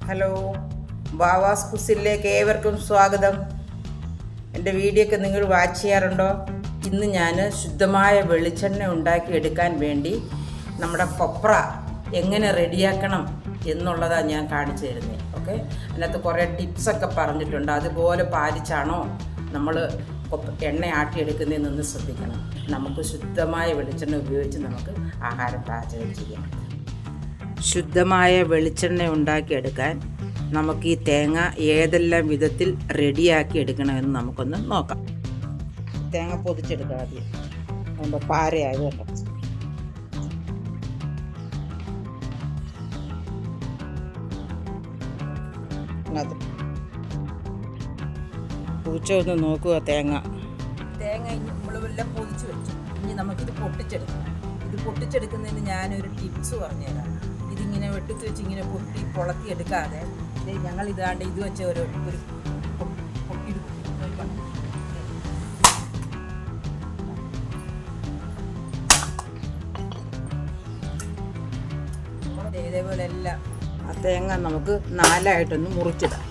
Hello, വാവാസ് കുസിലേക്ക് ഏവർക്കും സ്വാഗതം. എൻ്റെ വീഡിയോ ഒക്കെ നിങ്ങൾ വാച്ച് ചെയ്യാറുണ്ടോ? ഇന്ന് ഞാൻ ശുദ്ധമായ വെളിച്ചെണ്ണ ഉണ്ടാക്കിയെടുക്കാൻ വേണ്ടി നമ്മുടെ കൊപ്ര എങ്ങനെ റെഡിയാക്കണം എന്നുള്ളതാണ് ഞാൻ കാണിച്ചു തരുന്നത്. ഓക്കെ, അതിനകത്ത് കുറേ ടിപ്സൊക്കെ പറഞ്ഞിട്ടുണ്ട്. അതുപോലെ പാലിച്ചാണോ നമ്മൾ എണ്ണ ആട്ടിയെടുക്കുന്നതെന്നൊന്ന് ശ്രദ്ധിക്കണം. നമുക്ക് ശുദ്ധമായ വെളിച്ചെണ്ണ ഉപയോഗിച്ച് നമുക്ക് ആഹാരം പാചകം ചെയ്യാം. ശുദ്ധമായ വെളിച്ചെണ്ണ ഉണ്ടാക്കിയെടുക്കാൻ നമുക്ക് ഈ തേങ്ങ ഏതെല്ലാം വിധത്തിൽ റെഡിയാക്കി എടുക്കണമെന്ന് നമുക്കൊന്ന് നോക്കാം. തേങ്ങ പൊതിച്ചെടുക്കാം ആദ്യം. നമ്മുടെ പാരയായതുകൊണ്ട് പൂച്ച ഒന്ന് നോക്കുക. തേങ്ങ ഇനി നമ്മളെല്ലാം പൊതിച്ച് വെച്ചു. ഇനി നമുക്കിത് പൊട്ടിച്ചെടുക്കണം. ഇത് പൊട്ടിച്ചെടുക്കുന്നതിന് ഞാനൊരു ടിപ്സ് പറഞ്ഞുതരാം. ഇതിങ്ങനെ വെട്ടിച്ച് വെച്ച് ഇങ്ങനെ പൊളത്തി എടുക്കാതെ ഞങ്ങൾ ഇതാണ്ട് ഇത് വെച്ച ഒരു ഇതേപോലെ എല്ലാം ആ തേങ്ങ നമുക്ക് നാലായിട്ടൊന്ന് മുറിച്ചിടാം.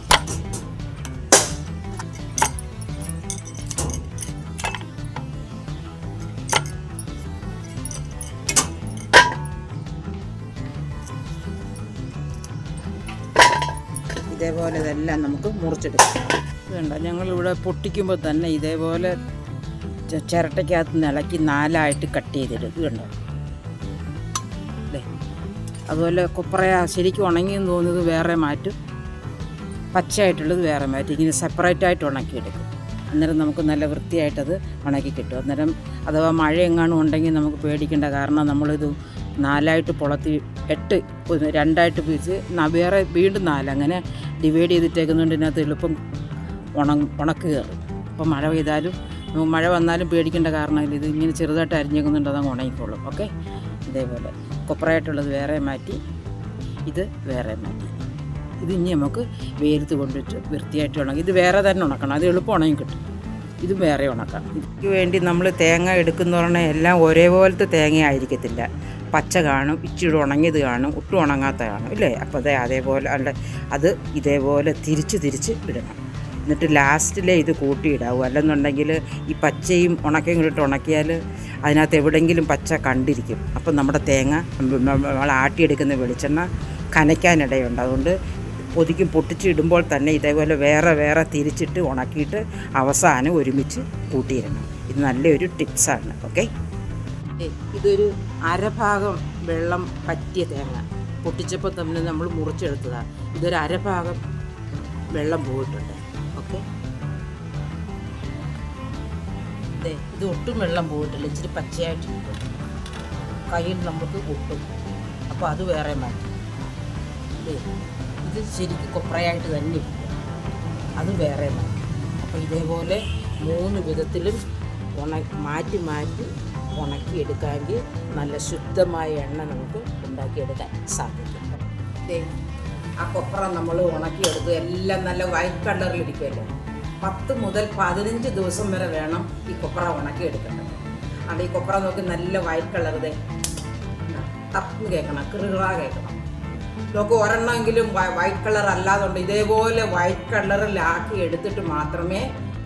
ഇതേപോലെ ഇതെല്ലാം നമുക്ക് മുറിച്ചെടുക്കാം. വേണ്ട, ഞങ്ങളിവിടെ പൊട്ടിക്കുമ്പോൾ തന്നെ ഇതേപോലെ ചിരട്ടയ്ക്കകത്ത് നിലക്കി നാലായിട്ട് കട്ട് ചെയ്തിടും. ഇത് കണ്ടോ അല്ലേ? അതുപോലെ കൊപ്രയ ശരിക്കും ഉണങ്ങിയെന്ന് തോന്നുന്നത് വേറെ മാറ്റും, പച്ചയായിട്ടുള്ളത് വേറെ മാറ്റും. ഇങ്ങനെ സെപ്പറേറ്റായിട്ട് ഉണക്കിയെടുക്കും. അന്നേരം നമുക്ക് നല്ല വൃത്തിയായിട്ടത് ഉണക്കി കിട്ടും. അന്നേരം അഥവാ മഴ എങ്ങാനും ഉണ്ടെങ്കിൽ നമുക്ക് പേടിക്കേണ്ട. കാരണം നമ്മളിത് നാലായിട്ട് പൊളത്തി രണ്ടായിട്ട് പിരിച്ച് വേറെ വീണ്ടും നാല് അങ്ങനെ ഡിവൈഡ് ചെയ്തിട്ടേക്കുന്നതുകൊണ്ട് ഇതിനകത്ത് എളുപ്പം ഉണക്ക് കയറും. അപ്പോൾ മഴ പെയ്താലും മഴ വന്നാലും പേടിക്കേണ്ട കാരണമില്ല. ഇത് ഇങ്ങനെ ചെറുതായിട്ട് അരിഞ്ഞേക്കുന്നുണ്ട്, അതങ്ങ് ഉണങ്ങിക്കോളും. ഓക്കെ, ഇതേപോലെ കൊപ്രയായിട്ടുള്ളത് വേറെ മാറ്റി, ഇത് വേറെ മാറ്റി. ഇത് ഇനി നമുക്ക് വെയിലത്ത് കൊണ്ടുവച്ച് വൃത്തിയായിട്ട് ഉണങ്ങി. ഇത് വേറെ തന്നെ ഉണക്കണം, അത് എളുപ്പം ഉണങ്ങി കിട്ടും. ഇതും വേറെ ഉണക്കണം. ഇതിന് വേണ്ടി നമ്മൾ തേങ്ങ എടുക്കുന്ന പറഞ്ഞാൽ എല്ലാം ഒരേപോലത്തെ തേങ്ങ ആയിരിക്കത്തില്ല. പച്ച കാണും, ഇച്ചിരി ഉണങ്ങിയത് കാണും, ഒട്ടും ഉണങ്ങാത്ത കാണും, ഇല്ലേ? അപ്പോൾ അതേപോലെ അത് ഇതേപോലെ തിരിച്ച് ഇടണം. എന്നിട്ട് ലാസ്റ്റിലേ ഇത് കൂട്ടിയിടാവൂ. അല്ലെന്നുണ്ടെങ്കിൽ ഈ പച്ചയും ഉണക്കയും കൂടിയിട്ട് ഉണക്കിയാൽ അതിനകത്ത് എവിടെയെങ്കിലും പച്ച കണ്ടിരിക്കും. അപ്പം നമ്മുടെ തേങ്ങ നമ്മൾ ആട്ടിയെടുക്കുന്ന വെളിച്ചെണ്ണ കനയ്ക്കാനിടയുണ്ട്. അതുകൊണ്ട് പൊട്ടിച്ചിടുമ്പോൾ തന്നെ ഇതേപോലെ വേറെ തിരിച്ചിട്ട് ഉണക്കിയിട്ട് അവസാനം ഒരുമിച്ച് കൂട്ടിയിടണം. ഇത് നല്ലൊരു ടിപ്സാണ്. ഓക്കെ, ഇതൊരു അരഭാഗം വെള്ളം പറ്റിയ തേങ്ങ പൊട്ടിച്ചപ്പോൾ തന്നെ നമ്മൾ മുറിച്ചെടുത്തതാണ്. ഇതൊരു അരഭാഗം വെള്ളം പോയിട്ടുണ്ട്. ഓക്കെ, ഇത് ഒട്ടും വെള്ളം പോയിട്ടില്ല, ഇച്ചിരി പച്ചയായിട്ടുണ്ട്. കയ്യിൽ നമുക്ക് ഒട്ടും, അപ്പോൾ അത് വേറെ മാറ്റി. ഇത് ശരിക്കും കൊപ്രയായിട്ട് തന്നെ ഇരിക്കും, അത് വേറെ മാറ്റി. അപ്പോൾ ഇതേപോലെ 3 വിധത്തിലും മാറ്റി ഉണക്കിയെടുക്കാമെങ്കിൽ നല്ല ശുദ്ധമായ എണ്ണ നമുക്ക് ഉണ്ടാക്കിയെടുക്കാൻ സാധിക്കും. ആ കൊപ്ര നമ്മൾ ഉണക്കിയെടുത്ത് എല്ലാം നല്ല വൈറ്റ് കളറിലിരിക്കുമല്ലോ. 10 മുതൽ 15 ദിവസം വരെ വേണം ഈ കൊപ്ര ഉണക്കിയെടുക്കേണ്ടത്. അത് ഈ കൊപ്ര നോക്കി നല്ല വൈറ്റ് കളർ തപ്പ് കേൾക്കണം, കിറുകിറ കേൾക്കണം. നമുക്ക് ഒരെണ്ണമെങ്കിലും വൈറ്റ് കളർ അല്ലാതുണ്ട് ഇതേപോലെ വൈറ്റ് കളറിലാക്കി എടുത്തിട്ട് മാത്രമേ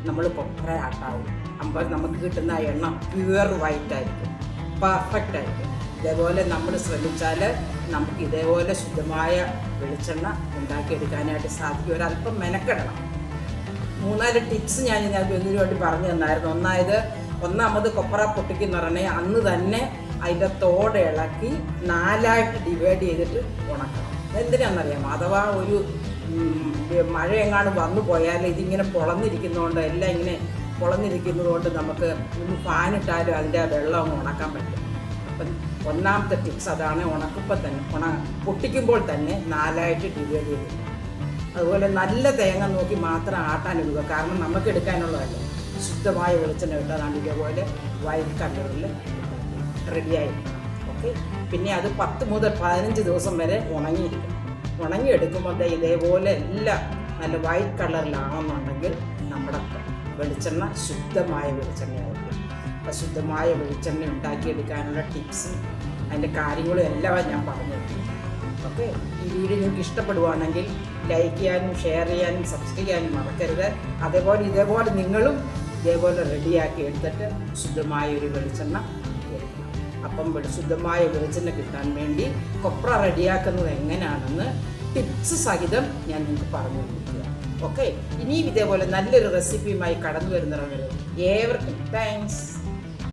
നമ്മൾ കൊപ്ര ആട്ടാവൂ. അപ്പോൾ നമുക്ക് കിട്ടുന്ന എണ്ണ പ്യുവർ വൈറ്റ് ആയിരിക്കും, പെർഫെക്റ്റ് ആയിരിക്കും. ഇതേപോലെ നമ്മൾ ശ്രമിച്ചാൽ നമുക്ക് ഇതേപോലെ ശുദ്ധമായ വെളിച്ചെണ്ണ ഉണ്ടാക്കിയെടുക്കാനായിട്ട് സാധിക്കും. ഒരല്പം മെനക്കെടണം. 3-4 ടിപ്സ് ഞാൻ ഇതിനു വേണ്ടി പറഞ്ഞു തന്നായിരുന്നു. ഒന്നാമത് കൊപ്ര പൊട്ടിക്കുന്ന പറഞ്ഞാൽ അന്ന് തന്നെ അതിൻ്റെ തോട് ഇളക്കി 4ആയിട്ട് ഡിവൈഡ് ചെയ്തിട്ട് ഉണക്കണം. എന്തിനാണെന്നറിയാമോ? അഥവാ ഒരു മഴ എങ്ങാനും വന്നു പോയാൽ ഇതിങ്ങനെ പൊളന്നിരിക്കുന്നതുകൊണ്ട് എല്ലാം ഇങ്ങനെ പൊളന്നിരിക്കുന്നതുകൊണ്ട് നമുക്ക് ഒന്ന് ഫാനിട്ടാലും അതിൻ്റെ വെള്ളം അങ്ങ് ഉണക്കാൻ പറ്റും. അപ്പം ഒന്നാമത്തെ ടിപ്സ് അതാണ്. ഉണക്കുമ്പോൾ തന്നെ പൊട്ടിക്കുമ്പോൾ തന്നെ 4ആയിട്ട് ഡിവൈഡ് ചെയ്ത്. അതുപോലെ നല്ല തേങ്ങ നോക്കി മാത്രം ആട്ടാനിടുക. കാരണം നമുക്ക് എടുക്കാനുള്ളതല്ലേ. ശുദ്ധമായ വെളിച്ചെണ്ണ ഇട്ടതാണ് ഇതേപോലെ വൈറ്റ് കളറിൽ റെഡിയായിരിക്കും. ഓക്കെ, പിന്നെ അത് 10 മുതൽ 15 ദിവസം വരെ ഉണങ്ങിയെടുക്കുമ്പോൾ ഇതേപോലെ എല്ലാം നല്ല വൈറ്റ് കളറിലാണെന്നുണ്ടെങ്കിൽ നമ്മുടെ വെളിച്ചെണ്ണ ശുദ്ധമായ വെളിച്ചെണ്ണയായിരിക്കും. അപ്പോൾ ശുദ്ധമായ വെളിച്ചെണ്ണ ഉണ്ടാക്കിയെടുക്കാനുള്ള ടിപ്സും അതിൻ്റെ കാര്യങ്ങളും എല്ലാം ഞാൻ പറഞ്ഞു. ഓക്കെ, ഈ വീഡിയോ നിങ്ങൾക്ക് ഇഷ്ടപ്പെടുവാണെങ്കിൽ ലൈക്ക് ചെയ്യാനും ഷെയർ ചെയ്യാനും സബ്സ്ക്രൈബ് ചെയ്യാനും മറക്കരുത്. ഇതേപോലെ നിങ്ങളും ഇതേപോലെ റെഡിയാക്കി എടുത്തിട്ട് ശുദ്ധമായ ഒരു വെളിച്ചെണ്ണ എടുക്കണം. അപ്പം ശുദ്ധമായ വെളിച്ചെണ്ണ കിട്ടാൻ വേണ്ടി കൊപ്ര റെഡിയാക്കുന്നത് എങ്ങനെയാണെന്ന് ടിപ്സ് സഹിതം ഞാൻ നിങ്ങൾക്ക് പറഞ്ഞു കൊടുക്കുക. ഓക്കെ, ഇനിയും ഇതേപോലെ നല്ലൊരു റെസിപ്പിയുമായി കടന്നു വരുന്നവരെ ഏവർക്കും താങ്ക്സ്.